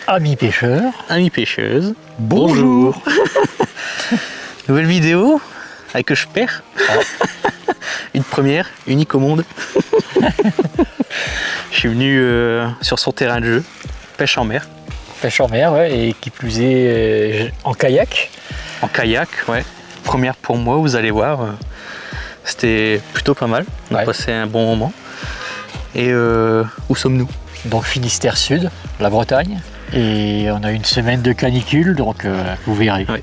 Amis pêcheurs, amis pêcheuses, bonjour. Nouvelle vidéo avec que je perds. Une première, unique au monde. Je suis venu sur son terrain de jeu, pêche en mer. Pêche en mer, ouais, et qui plus est en kayak. En kayak, ouais. Première pour moi, vous allez voir. C'était plutôt pas mal. On a passé un bon moment. Et où sommes-nous? Donc Finistère Sud, la Bretagne. Et on a une semaine de canicule, donc vous verrez. Ouais.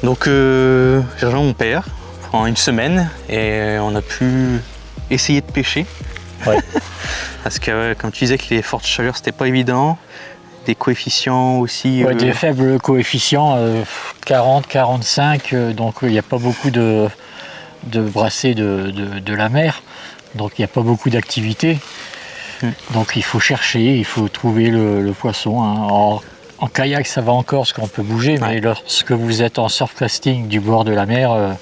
Donc j'ai rejoint mon père pendant une semaine et on a pu essayer de pêcher. Ouais. Parce que comme tu disais que les fortes chaleurs c'était pas évident. Des coefficients aussi. Ouais, des faibles coefficients, 40, 45, donc il n'y a pas beaucoup de brassées de la mer, donc il n'y a pas beaucoup d'activité. Donc il faut chercher, il faut trouver le poisson. Hein. En kayak ça va encore parce qu'on peut bouger, mais lorsque vous êtes en surfcasting du bord de la mer,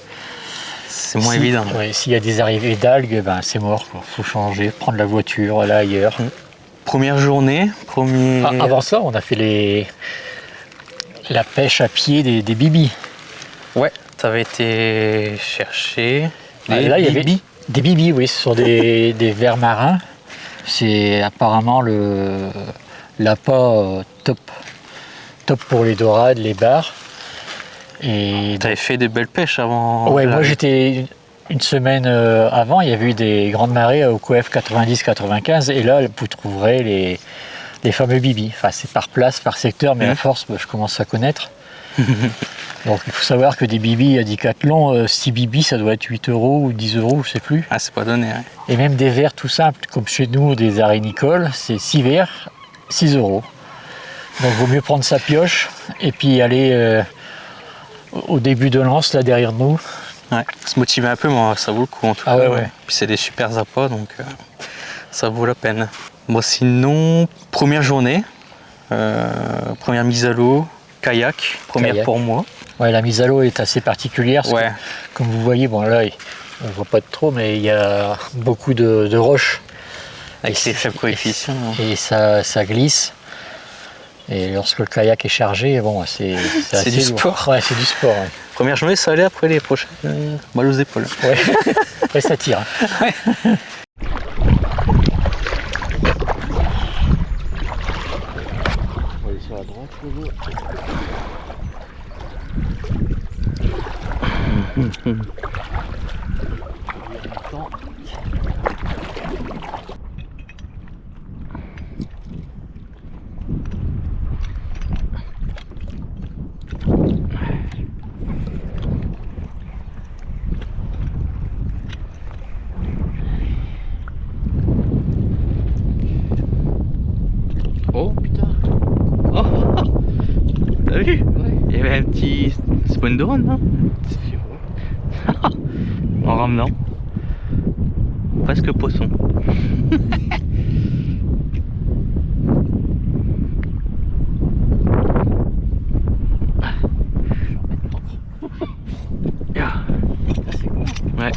c'est moins évident. Ouais, s'il y a des arrivées d'algues, ben, c'est mort. Il faut changer, prendre la voiture, aller ailleurs. Première journée, avant ça, on a fait la pêche à pied des bibis. Ouais. Tu avais été chercher là, il y avait des bibis, oui, ce sont des vers marins. C'est apparemment l'appât top pour les dorades, les bars. Tu avais fait des belles pêches avant? Ouais, moi j'étais une semaine avant, il y avait eu des grandes marées au COEF 90-95 et là vous trouverez les fameux bibis. Enfin c'est par place, par secteur, mais à force je commence à connaître. Donc il faut savoir que des bibis à Decathlon, 6 bibis ça doit être 8 € ou 10 €, je sais plus. Ah c'est pas donné. Ouais. Et même des verres tout simples, comme chez nous des arénicoles, c'est 6 verres, 6 €. Donc il vaut mieux prendre sa pioche et puis aller au début de l'anse là derrière nous. Ouais, se motiver un peu, moi ça vaut le coup en tout cas. Ouais. Puis c'est des super appâts donc ça vaut la peine. Moi sinon, première journée, première mise à l'eau, kayak, première pour moi. Ouais, la mise à l'eau est assez particulière. Parce que, comme vous voyez, bon là, on ne voit pas de trop, mais il y a beaucoup de roches. Avec ces faibles coefficients. Et ça glisse. Et lorsque le kayak est chargé, bon, c'est du sport. Ouais, c'est du sport. Ouais. Première journée, ça allait, après les prochaines, mal aux épaules. Ouais, après ça tire. Ouais. On va aller sur la droite, Oh putain. Oh. T'as vu? Il y avait un petit spawn de run, non? En ramenant. Presque poisson. Ouais.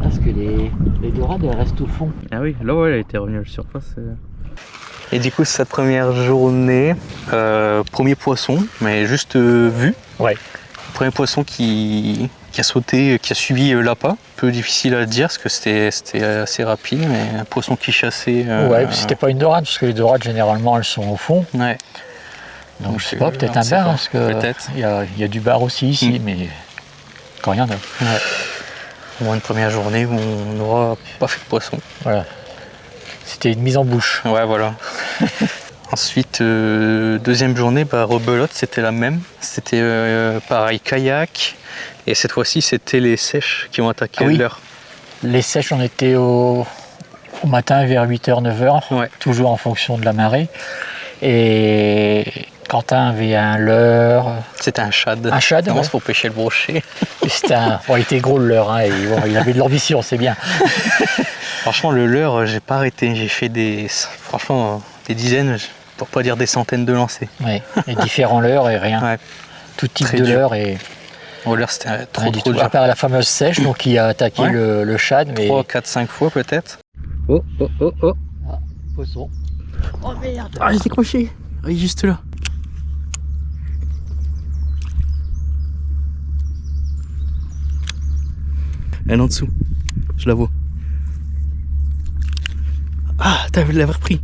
Parce que les dorades elles restent au fond. Ah oui, là ouais, elle était revenue à la surface. Et du coup, cette première journée, premier poisson, mais juste vu. Ouais. Premier poisson qui a sauté, qui a suivi l'appât. Un peu difficile à dire parce que c'était assez rapide, mais un poisson qui chassait. Ouais, c'était pas une dorade, parce que les dorades généralement elles sont au fond. Ouais. Donc je sais pas, peut-être un bar, parce que il y a du bar aussi ici, mais quand il y en a. Ouais. Au moins une première journée où on n'aura pas fait de poisson. Voilà. C'était une mise en bouche. Ouais, voilà. Ensuite, deuxième journée, rebelote, c'était la même. C'était pareil, kayak. Et cette fois-ci, c'était les sèches qui ont attaqué l'heure. Les sèches, on était au matin vers 8h, 9h, toujours en fonction de la marée. Et Quentin avait un leurre. C'était un shad. Un shad, ouais. Pour pêcher le brochet. Il était gros le leurre, hein, et il avait de l'ambition, c'est bien. Franchement, le leurre, j'ai pas arrêté. J'ai fait des dizaines, pour pas dire des centaines de lancers. Oui, et différents leurres et rien. Ouais. Tout type de leurre et. Oh, leurre, c'était trop dur. À part la fameuse sèche, donc qui a attaqué le shad. 3, 4, 5 fois peut-être. Oh. Ah, poisson. Oh merde. Ah, j'ai décroché. Ah, il est juste là. Elle est en dessous. Je la vois. Ah, t'as vu de l'avoir pris.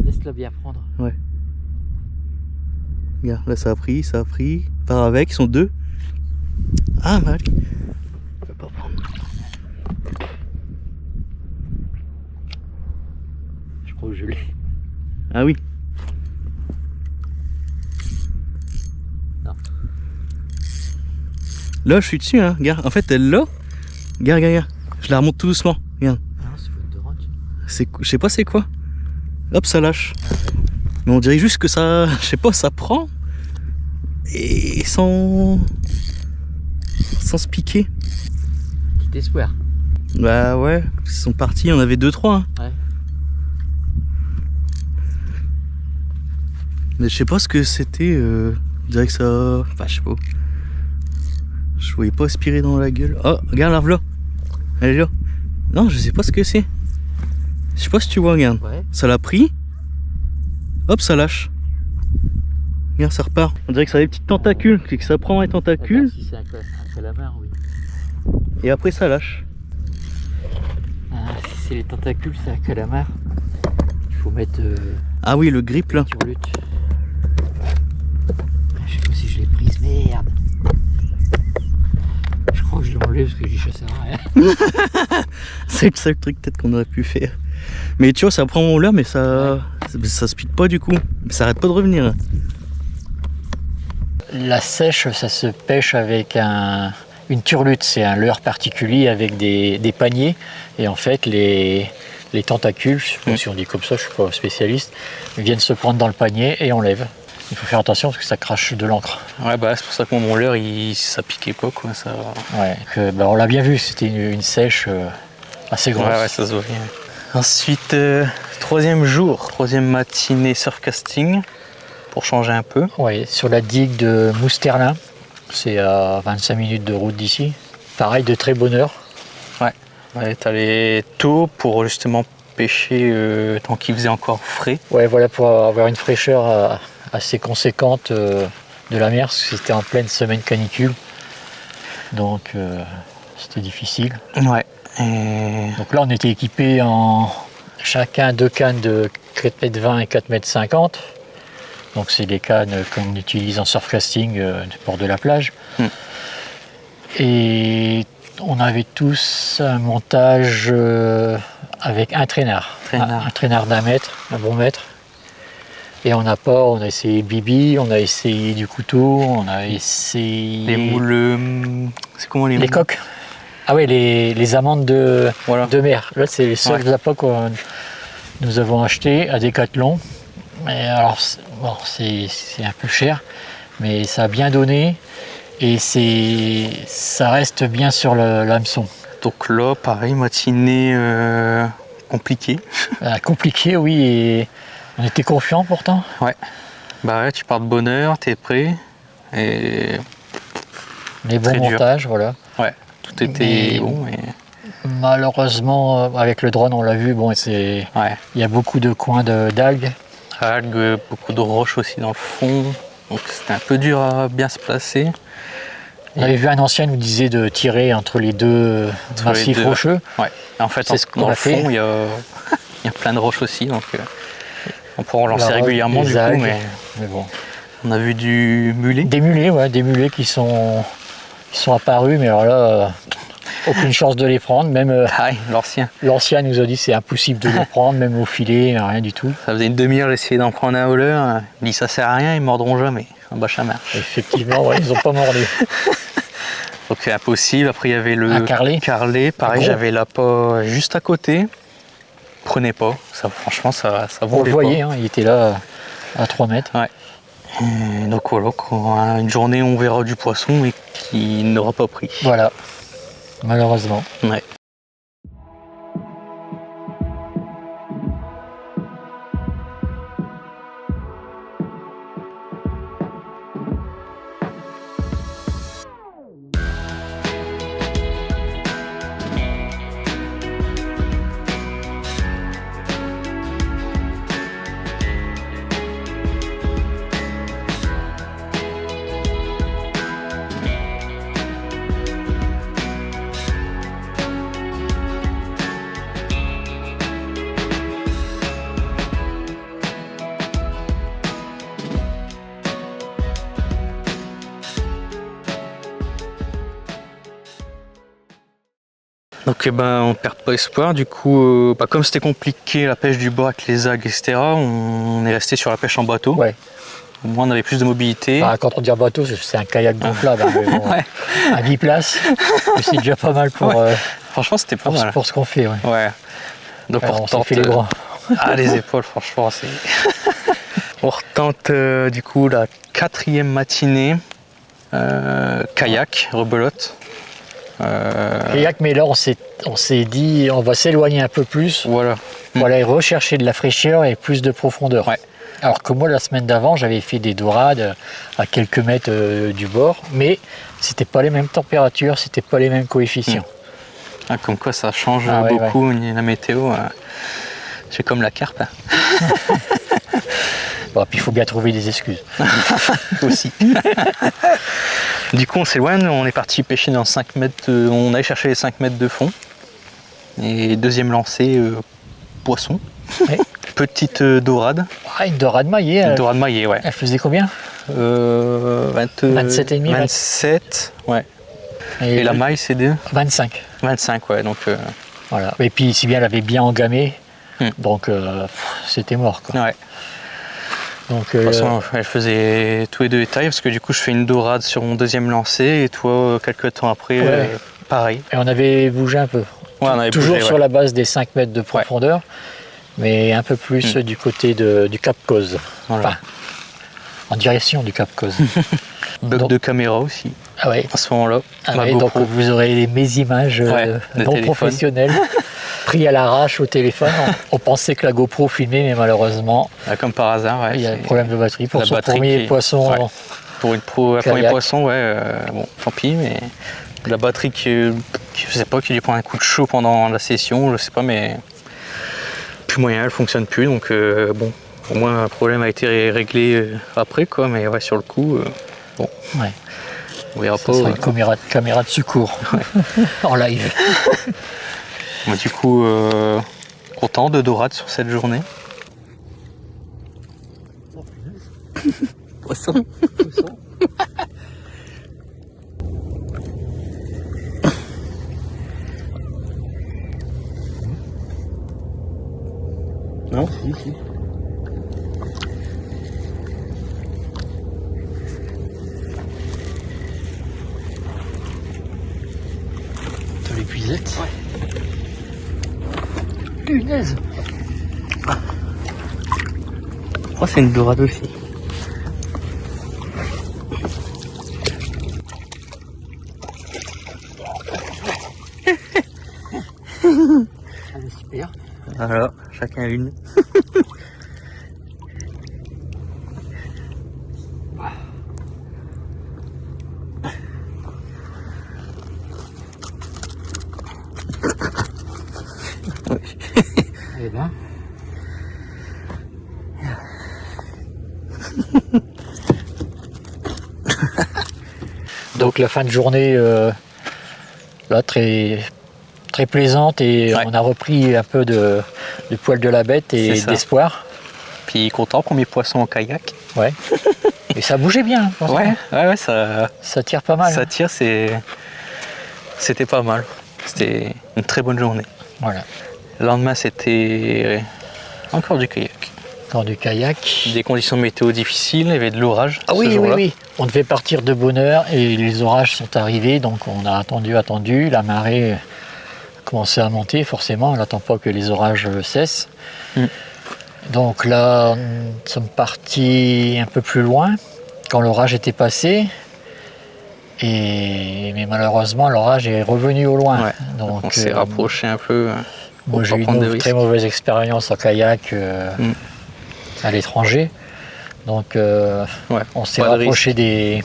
Laisse-la bien prendre. Ouais. Regarde, là ça a pris, ça a pris. Part avec, ils sont deux. Ah, mais allez. Je peux pas prendre. Je crois que je l'ai. Ah oui. Non. Là, je suis dessus, hein. Regarde, en fait, elle est là. Regarde, regarde, regarde. Je la remonte tout doucement. Regarde. Ah, c'est faute de ranch. Je sais pas c'est quoi. Hop, ça lâche. Mais on dirait juste que ça, je sais pas, ça prend. Et sans se piquer. Petit espoir. Bah ouais, ils sont partis, on avait 2-3. Hein. Ouais. Mais je sais pas ce que c'était. On dirait que ça. Enfin, je sais pas. Je voyais pas aspirer dans la gueule. Oh, regarde l'arbre là. Elle est là. Non, je sais pas ce que c'est. Je sais pas si tu vois, regarde. Ouais. Ça l'a pris. Hop, ça lâche. Regarde, ça repart. On dirait que ça a des petites tentacules. Que ça prend les tentacules. Si c'est un calamar, oui. Et après, ça lâche. Ah, si c'est les tentacules, c'est un calamar. Il faut mettre Ah oui, le grip là. turlute. Je sais pas si je l'ai prise, merde. Je crois que je l'ai enlevé parce que j'y chasse à rien. C'est le seul truc peut-être qu'on aurait pu faire. Mais tu vois, ça prend mon leurre, mais ça se pique pas du coup. Mais ça arrête pas de revenir. La sèche, ça se pêche avec une turlute. C'est un leurre particulier avec des paniers. Et en fait, les tentacules, je sais pas si on dit comme ça, je suis pas spécialiste, viennent se prendre dans le panier et on lève. Il faut faire attention parce que ça crache de l'encre. Ouais, bah c'est pour ça que mon leurre, ça piquait pas quoi. Ça... Ouais, on l'a bien vu, c'était une sèche assez grosse. Ouais, ça se voit bien. Ensuite, troisième jour, troisième matinée surfcasting pour changer un peu. Ouais, sur la digue de Mousterlin, c'est à 25 minutes de route d'ici. Pareil, de très bonne heure. Ouais, t'allais tôt pour justement pêcher tant qu'il faisait encore frais. Ouais, voilà, pour avoir une fraîcheur assez conséquente de la mer, parce que c'était en pleine semaine canicule. Donc c'était difficile. Ouais. Et... Donc là, on était équipés en chacun 2 cannes de 4,20 m et 4,50 m. Donc c'est les cannes qu'on utilise en surfcasting du port de la plage. Et on avait tous un montage avec un traînard. Un traînard d'1 mètre, un bon mètre. Et on a essayé Bibi, on a essayé du couteau, on a essayé... Les moules... C'est comment les moules? Les coques. Ah oui, les amandes de mer. Là, c'est les seuls appâts que nous avons achetés à Decathlon. Mais alors, bon, c'est un peu cher, mais ça a bien donné et ça reste bien sur l'hameçon. Donc là, pareil, matinée compliquée. Compliqué, oui, et on était confiants pourtant. Ouais. Bah ouais, tu pars de bonne heure, t'es prêt. Et... Les bons montages, voilà. Ouais, tout était bon. Mais... Malheureusement, avec le drone, on l'a vu, bon, il y a beaucoup de coins d'algues. Algues, beaucoup de roches aussi dans le fond. Donc c'était un peu dur à bien se placer. On avait vu un ancien nous disait de tirer entre les deux massifs rocheux. Ouais. En fait, dans le fond, il y a plein de roches aussi, donc on pourra en lancer régulièrement du coup, mais bon. On a vu du mulet. Des mulets, ouais, des mulets qui sont apparus, mais alors là, aucune chance de les prendre. Même l'ancien nous a dit c'est impossible de les prendre, même au filet, rien du tout. Ça faisait une demi-heure, j'essayais d'en prendre un au leurre. Il dit ça sert à rien, ils mordront jamais. Un bâche à mer. Effectivement, ouais, ils n'ont pas mordu. Donc c'est impossible. Après il y avait le carlet. Pareil, j'avais l'appât juste à côté. Prenez pas. Ça, franchement, ça volait pas. On le voyait, hein, il était là à 3 mètres. Ouais. Et donc voilà, une journée on verra du poisson et qui n'aura pas pris. Voilà, malheureusement. Ouais. Donc on perd pas espoir, du coup comme c'était compliqué la pêche du bord avec les algues etc, on est resté sur la pêche en bateau. Ouais. Au moins on avait plus de mobilité. Enfin, quand on dit bateau, c'est un kayak gonflable, hein, mais bon, Ouais. à 10 places, c'est déjà pas mal pour, Franchement c'était pas mal. pour ce qu'on fait. Ouais. Ouais. Donc Alors, on on s'est retente fait les bras. les épaules franchement c'est. On retente du coup la 4e matinée. Kayak, rebelote. Kayak, mais là on s'est dit on va s'éloigner un peu plus Voilà. pour aller rechercher de la fraîcheur et plus de profondeur. Ouais. Alors que moi la semaine d'avant j'avais fait des dorades à quelques mètres du bord, mais c'était pas les mêmes températures, c'était pas les mêmes coefficients. Ah, comme quoi ça change ouais, beaucoup la météo. C'est comme la carpe. Bon, puis il faut bien trouver des excuses. Aussi. Du coup on s'éloigne, on est parti pêcher dans 5 mètres, on allait chercher les 5 mètres de fond. Et deuxième lancée, poisson. Ouais. Petite dorade. Ah, une dorade maillée. Une dorade maillée, ouais. Elle faisait combien 27,5. 27, ouais. Et la maille c'est de 25. 25, ouais. Donc, voilà. Et puis si bien elle avait bien engamé, donc c'était mort quoi. Ouais. Donc, de toute façon, elle faisait tous les deux les tailles parce que du coup je fais une dorade sur mon deuxième lancer et toi quelques temps après pareil. Et on avait bougé un peu. Ouais, on avait toujours bougé, sur la base des 5 mètres de profondeur, mais un peu plus du côté du Cap Cause. Voilà. Enfin, en direction du Cap Cause. Bug donc, de caméra aussi ah ouais. à ce moment-là. Donc vous aurez mes images non téléphone. professionnelles pris à l'arrache au téléphone. On pensait que la GoPro filmait, mais malheureusement, comme par hasard, il y a un problème de batterie. Pour la son batterie premier poisson, pour un premier poisson, bon, tant pis, mais la batterie je sais pas, qui lui prend un coup de chaud pendant la session, je sais pas, mais plus moyen, elle fonctionne plus, donc bon, au moins un problème a été réglé après, quoi, mais ouais, sur le coup, bon, on verra pas. Ça sera une caméra de secours en live. Moi, du coup, content de dorade sur cette journée. Poisson. Non, si. T'as l'épuisette. Punaise. Oh, c'est une dorade aussi. Super. Voilà, chacun une. Eh ben. Donc la fin de journée là très plaisante et on a repris un peu de poil de la bête et d'espoir. Puis content, premier poisson au kayak. Ouais. Et ça bougeait bien. Ouais, ça tire pas mal. Ça tire, c'était pas mal. C'était une très bonne journée. Voilà. Le lendemain, c'était encore du kayak. Encore du kayak. Des conditions météo difficiles, il y avait de l'orage. Ah oui. On devait partir de bonne heure et les orages sont arrivés, donc on a attendu. La marée a commencé à monter, forcément, on n'attend pas que les orages cessent. Donc là, nous sommes partis un peu plus loin, quand l'orage était passé. Mais malheureusement, l'orage est revenu au loin. Ouais. Donc on s'est rapproché un peu. Moi, j'ai eu une très mauvaise expérience en kayak à l'étranger. Donc, on s'est rapproché des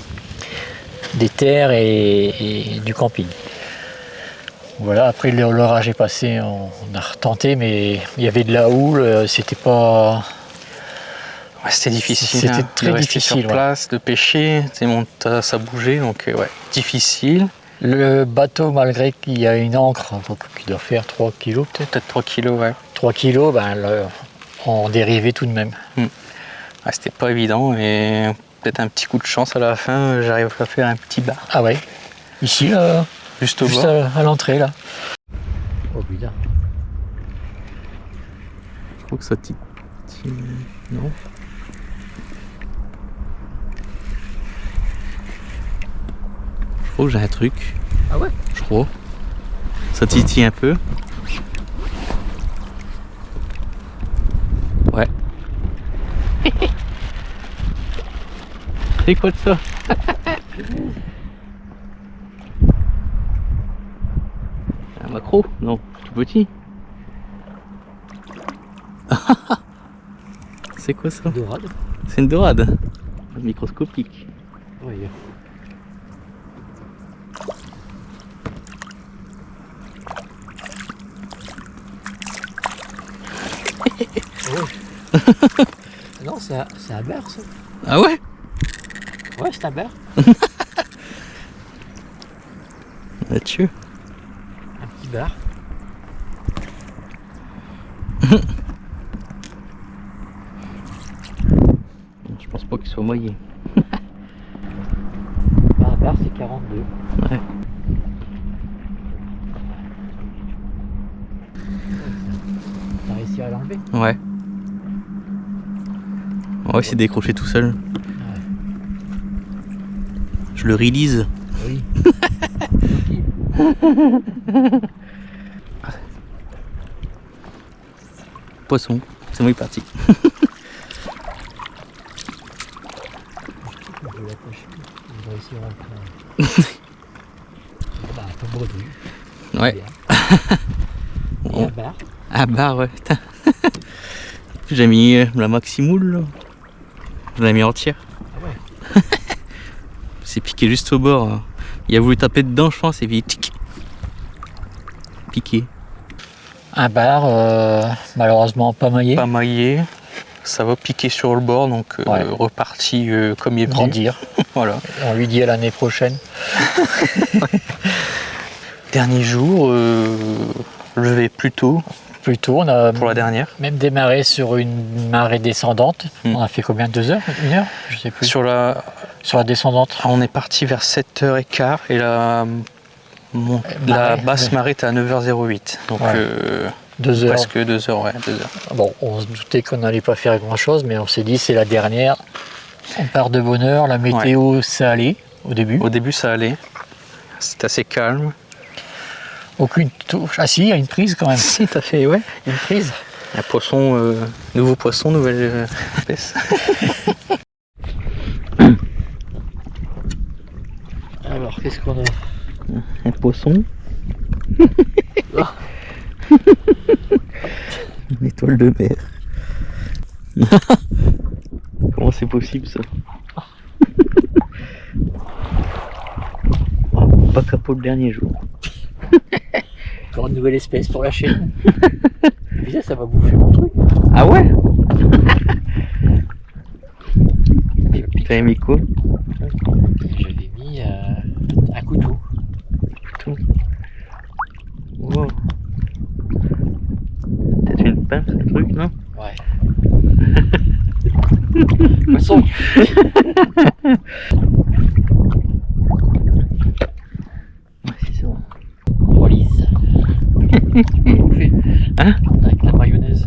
terres et du camping. Voilà, après l'orage est passé, on a retenté, mais il y avait de la houle, c'était pas... Ouais, c'était difficile. C'était très difficile. Sur place, de pêcher, ça bougeait, donc difficile. Le bateau, malgré qu'il y a une ancre qui doit faire 3 kg peut-être 3 kg, ouais. 3 kg, on dérivait tout de même. C'était pas évident, et peut-être un petit coup de chance à la fin, j'arrive à faire un petit bar. Ah ouais, ici, juste au bord. À l'entrée là. putain. Je crois que ça titille. Non. Je crois que j'ai un truc. Ah ouais? Je crois. Ça titille un peu. Ouais. C'est quoi de ça? Un macro? Non, tout petit. C'est quoi ça? Dorade. C'est une dorade. Microscopique. Oui. Non, c'est un beurre ça. Ah ouais? Ouais, c'est un beurre. Là-dessus. Un petit beurre. Je pense pas qu'il soit moyen. Un beurre, c'est 42. Ouais. T'as réussi à l'enlever? Ouais. On va essayer de décrocher tout seul. Ouais. Je le release. Oui. Poisson. C'est moi qui est parti. Je vais l'attacher. Je vais réussir à faire. Bah, un peu bredouille. Ouais. Bien. Et un bar. Ah bah ouais, putain. J'ai mis la maximoule là. Je l'ai mis entière. Ah ouais. C'est piqué juste au bord. Hein. Il a voulu taper dedans, je pense, et puis tic. Piqué. Un bar, malheureusement pas maillé. Pas maillé. Ça va piquer sur le bord, donc Ouais. reparti comme il est venu. Grandir. Voilà. On lui dit à l'année prochaine. Dernier jour, je vais plus tôt Plutôt, on a pour la dernière. même démarré sur une marée descendante. On a fait combien? 2 heures? 1 heure? Je sais plus. Sur la... Sur la descendante. On est parti vers 7h15 et la basse ouais. marée était à 9h08. Donc Ouais. 2 heures. presque 2 heures, ouais, 2 heures. Bon, on se doutait qu'on n'allait pas faire grand chose, mais on s'est dit c'est la dernière. On part de bonne heure. La météo, ça allait au début. Au début, ça allait. C'était assez calme. Aucune touche. Ah si, il y a une prise quand même. Si, t'as fait, ouais. Une prise. Un poisson, nouveau poisson, nouvelle espèce. Alors, qu'est-ce qu'on a? Un poisson. Une étoile de mer. Comment c'est possible ça? Pas capot le dernier jour. Encore une nouvelle espèce pour la chaîne. Putain, ça va bouffer mon truc. Ah ouais? T'avais mis quoi? J'avais mis un couteau. Couteau. Wow. Peut-être une pince, un truc, non? Ouais. Poisson. Ouais, c'est ça. Relise. Hein? Avec la mayonnaise.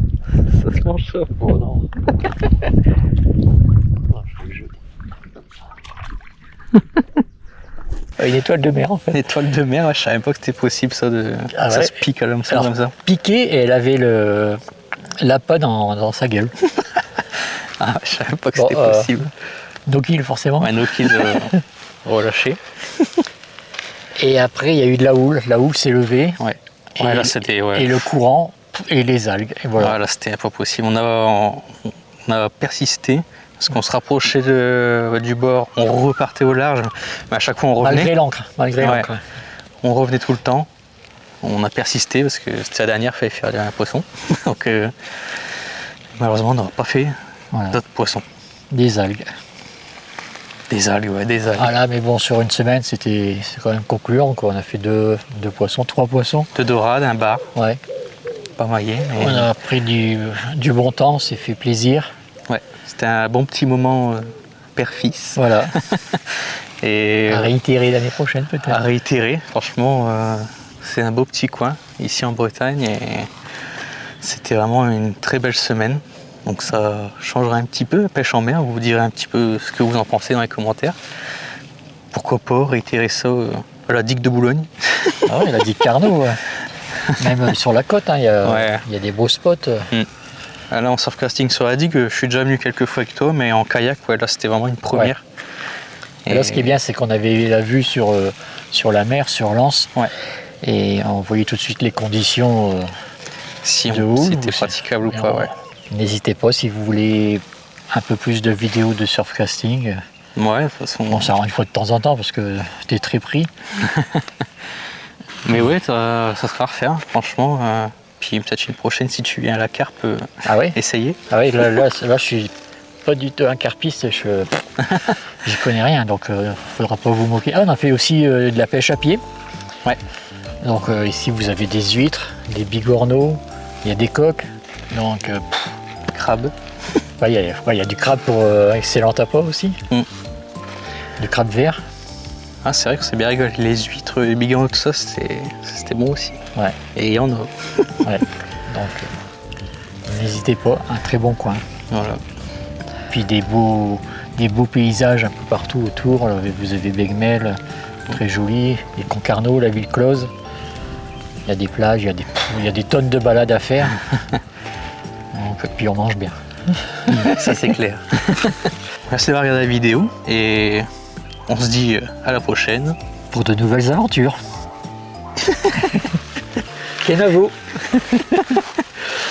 Ça se mange ça. Oh non. Non, je vais le jeter. Une étoile de mer en fait. Une étoile de mer, ouais, je savais pas que c'était possible ça de. Ah ça ouais. se pique à l'hameçon Alors, comme ça. Piquée et elle avait l'appât dans sa gueule. Ah, je savais pas que Bon, c'était possible. Donc il forcément. Ouais, no kill relâché. Et après il y a eu de la houle. La houle s'est levée. Ouais. Et, Ouais, là c'était. Ouais. et le courant et les algues. Et voilà. Ouais, là c'était pas possible. On a persisté parce qu'on se rapprochait du bord, on repartait au large, mais à chaque fois on revenait. Malgré l'encre. Malgré Ouais. l'encre. On revenait tout le temps. On a persisté parce que c'était la dernière, il fallait faire un poisson. Donc malheureusement on n'aura pas fait Voilà. d'autres poissons. Des algues. Des algues, ouais, des algues. Ah là, mais bon, sur une semaine, c'est quand même concluant, quoi. On a fait 2 poissons, 3 poissons. De dorade, un bar, Ouais. pas maillé. Mais... On a pris du bon temps, on s'est fait plaisir. Ouais, c'était un bon petit moment père-fils. Voilà. Et À réitérer l'année prochaine, peut-être. à réitérer, franchement, C'est un beau petit coin ici en Bretagne et c'était vraiment une très belle semaine. Donc ça changera un petit peu, pêche en mer, vous vous direz un petit peu ce que vous en pensez dans les commentaires. Pourquoi pas réitérer ça à la digue de Boulogne. Ah ouais, la digue Carnot, ouais. Même sur la côte, hein, il y a des beaux spots. Là en surfcasting sur la digue, je suis déjà venu quelques fois avec toi, mais en kayak, ouais, là c'était vraiment une première. Ouais. Et là ce qui est bien, c'est qu'on avait la vue sur la mer, sur l'Anse, et on voyait tout de suite les conditions si c'était praticable ou pas. Ouais. N'hésitez pas si vous voulez un peu plus de vidéos de surfcasting. Ouais, de toute façon. Bon, ça rend une fois de temps en temps parce que t'es très pris. Mais ouais, ça sera à refaire, franchement. Puis peut-être une prochaine, si tu viens à la carpe, essayer. Ah oui, là, je suis pas du tout un carpiste, j'y connais rien, donc faudra pas vous moquer. Ah, on a fait aussi de la pêche à pied. Ouais. Donc ici, vous avez des huîtres, des bigorneaux, il y a des coques, donc crabe. Il y a du crabe pour excellent appât aussi. Du crabe vert. Ah, c'est vrai que c'est bien rigolo. Les huîtres, les bigorneaux, tout ça, c'était bon aussi. Ouais. Et il y en a. Ouais. Donc, n'hésitez pas, un très bon coin. Voilà. Puis des beaux paysages un peu partout autour. Là, vous avez Begmel, très joli. Et Concarneau, la ville close. Il y a des plages, il y a des tonnes de balades à faire. Donc, puis on mange bien. Ça, c'est clair. Merci d'avoir regardé la vidéo et on se dit à la prochaine. Pour de nouvelles aventures. Kenavo.